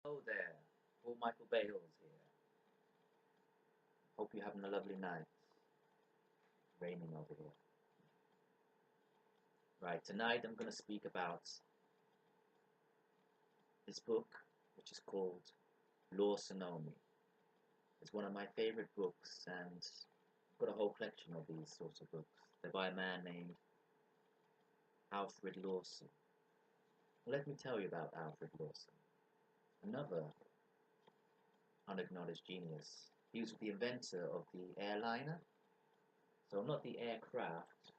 Hello there, Paul Michael Bales here. Hope you're having a lovely night. It's raining over here. Right, tonight I'm going to speak about this book, which is called Lawsonomy. It's one of my favorite books, and I've got a whole collection of these sorts of books. They're by a man named Alfred Lawson. Let me tell you about Alfred Lawson, another unacknowledged genius. He was the inventor of the airliner. So not the aircraft,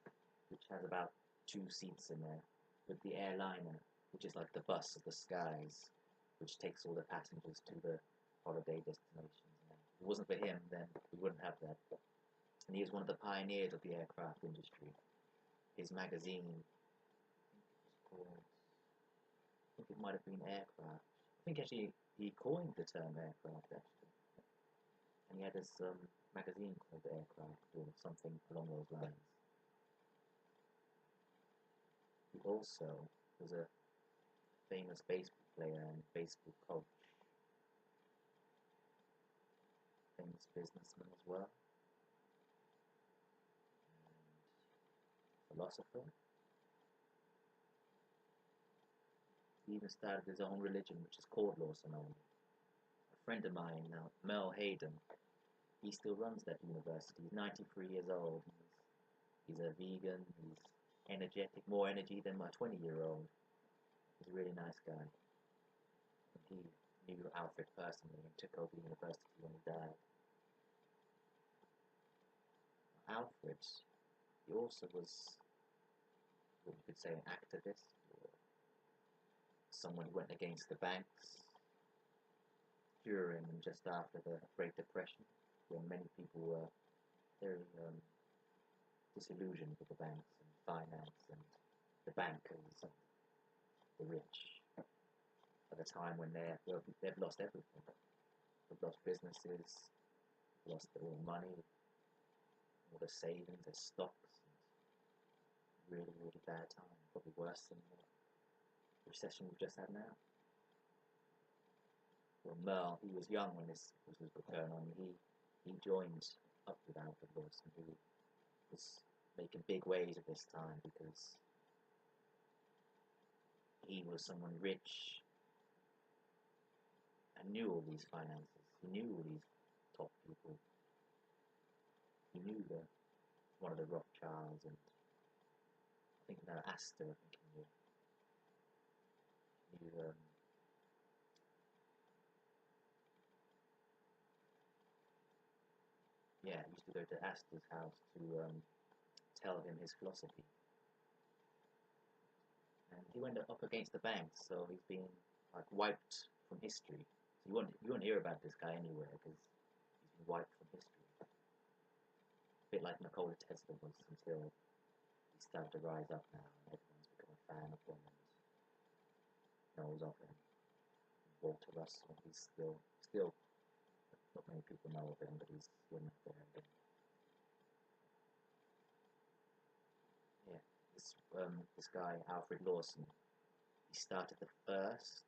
which has about 2 seats in there, but the airliner, which is like the bus of the skies, which takes all the passengers to the holiday destinations. And if it wasn't for him, then we wouldn't have that. And he was one of the pioneers of the aircraft industry. His magazine, I think it might have been Aircraft. I think actually he coined the term aircraft actually. And he had this magazine called Aircraft or something along those lines. He also was a famous baseball player and baseball coach, famous businessman as well, and philosopher. He even started his own religion, which is called Lawsonomy. A friend of mine now, Mel Hayden, he still runs that university. He's 93 years old. He's a vegan. He's energetic, more energy than my 20-year-old. He's a really nice guy. He knew Alfred personally and took over the university when he died. Alfred, he also was what you could say an activist, or someone who went against the banks during and just after the Great Depression, when many people were very disillusioned with the banks and finance and the bankers and the rich at a time when they've lost everything. They've lost businesses, they've lost their own money, all their savings, their stocks. Really, really bad time, probably worse than the recession we've just had now. Well, Merle, he was young when this was going on. He joined up with Alfred Lawson, who was making big waves at this time because he was someone rich and knew all these finances. He knew all these top people. He knew one of the Rothschilds and I think Astor. I think he knew. Yeah, he used to go to Astor's house to tell him his philosophy. And he went up against the banks, so he's been like wiped from history. So you won't hear about this guy anywhere because he's been wiped from history. A bit like Nikola Tesla was until he started to rise up now, and everyone's become a fan of him and knows of him. Walter Russell, he's still not many people know of him, but he's still not there again. Yeah, this guy Alfred Lawson, he started the first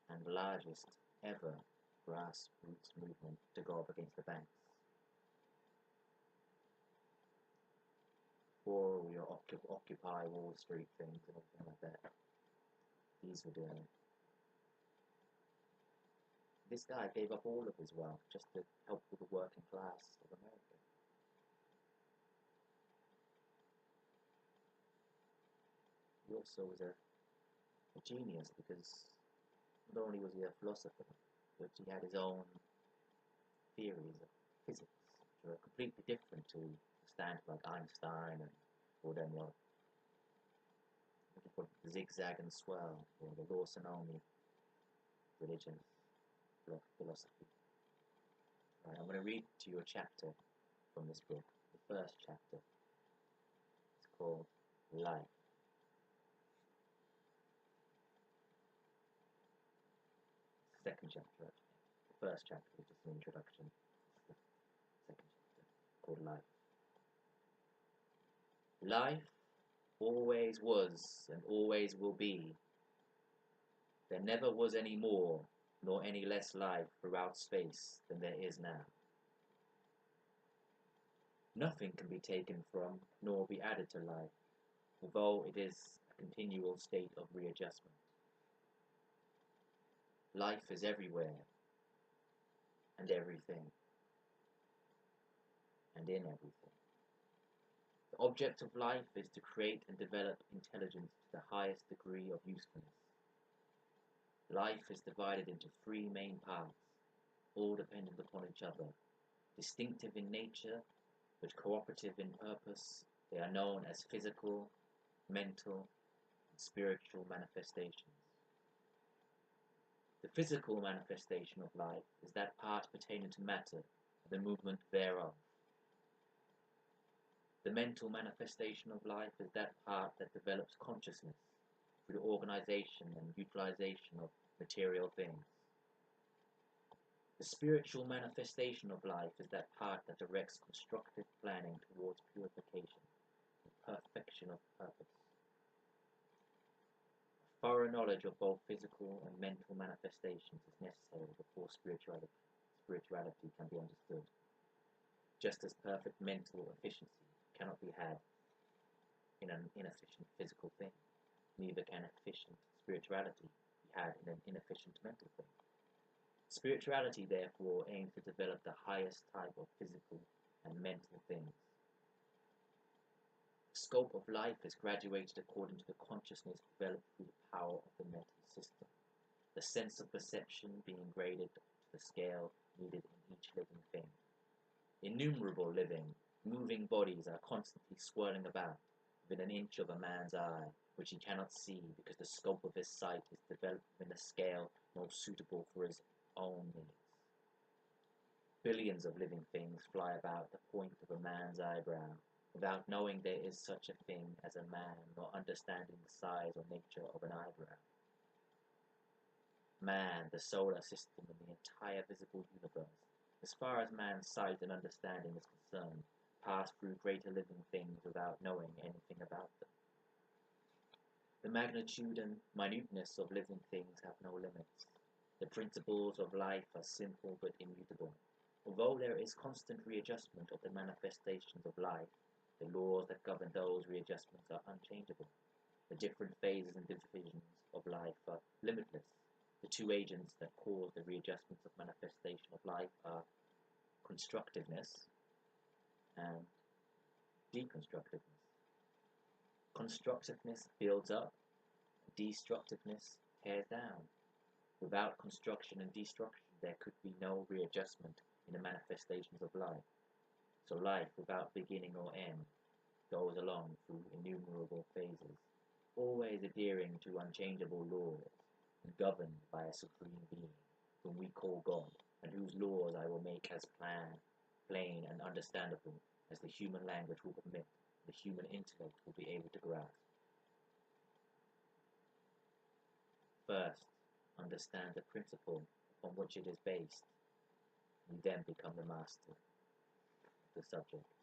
and largest ever grassroots movement to go up against the banks. Or your Occupy Wall Street things and everything like that. These were doing. This guy gave up all of his wealth just to help with the working class of America. He also was a genius because not only was he a philosopher, but he had his own theories of physics, which were completely different to the standard like Einstein and all them lot. The zigzag and swirl, or the Lawsonomy religion philosophy. Right, I'm going to read to you a chapter from this book. The first chapter. It's called Life. It's the second chapter, actually. The first chapter is just an introduction. It's the second chapter, called Life. Life always was and always will be There never was any more nor any less life throughout space than there is now. Nothing can be taken from nor be added to life, although it is a continual state of readjustment. Life is everywhere, and everything, and in everything. The object of life is to create and develop intelligence to the highest degree of usefulness. Life is divided into three main parts, all dependent upon each other, distinctive in nature, but cooperative in purpose. They are known as physical, mental, and spiritual manifestations. The physical manifestation of life is that part pertaining to matter, the movement thereof. The mental manifestation of life is that part that develops consciousness through the organization and utilization of material things. The spiritual manifestation of life is that part that directs constructive planning towards purification and perfection of purpose. A thorough knowledge of both physical and mental manifestations is necessary before spirituality can be understood, just as perfect mental efficiency cannot be had in an inefficient physical thing, neither can efficient spirituality be had in an inefficient mental thing. Spirituality, therefore, aims to develop the highest type of physical and mental things. The scope of life is graduated according to the consciousness developed through the power of the mental system, the sense of perception being graded to the scale needed in each living thing. Innumerable living, moving bodies are constantly swirling about within an inch of a man's eye, which he cannot see because the scope of his sight is developed in a scale most suitable for his own needs. Billions of living things fly about the point of a man's eyebrow, without knowing there is such a thing as a man, nor understanding the size or nature of an eyebrow. Man, the solar system, and the entire visible universe, as far as man's sight and understanding is concerned, pass through greater living things without knowing anything about them. The magnitude and minuteness of living things have no limits. The principles of life are simple but immutable. Although there is constant readjustment of the manifestations of life, the laws that govern those readjustments are unchangeable. The different phases and divisions of life are limitless. The two agents that cause the readjustments of manifestation of life are constructiveness and deconstructiveness. Constructiveness builds up, destructiveness tears down. Without construction and destruction, there could be no readjustment in the manifestations of life. So life, without beginning or end, goes along through innumerable phases, always adhering to unchangeable laws, and governed by a supreme being, whom we call God, and whose laws I will make as plain and understandable as the human language will permit, the human intellect will be able to grasp. First, understand the principle upon which it is based. You then become the master of the subject.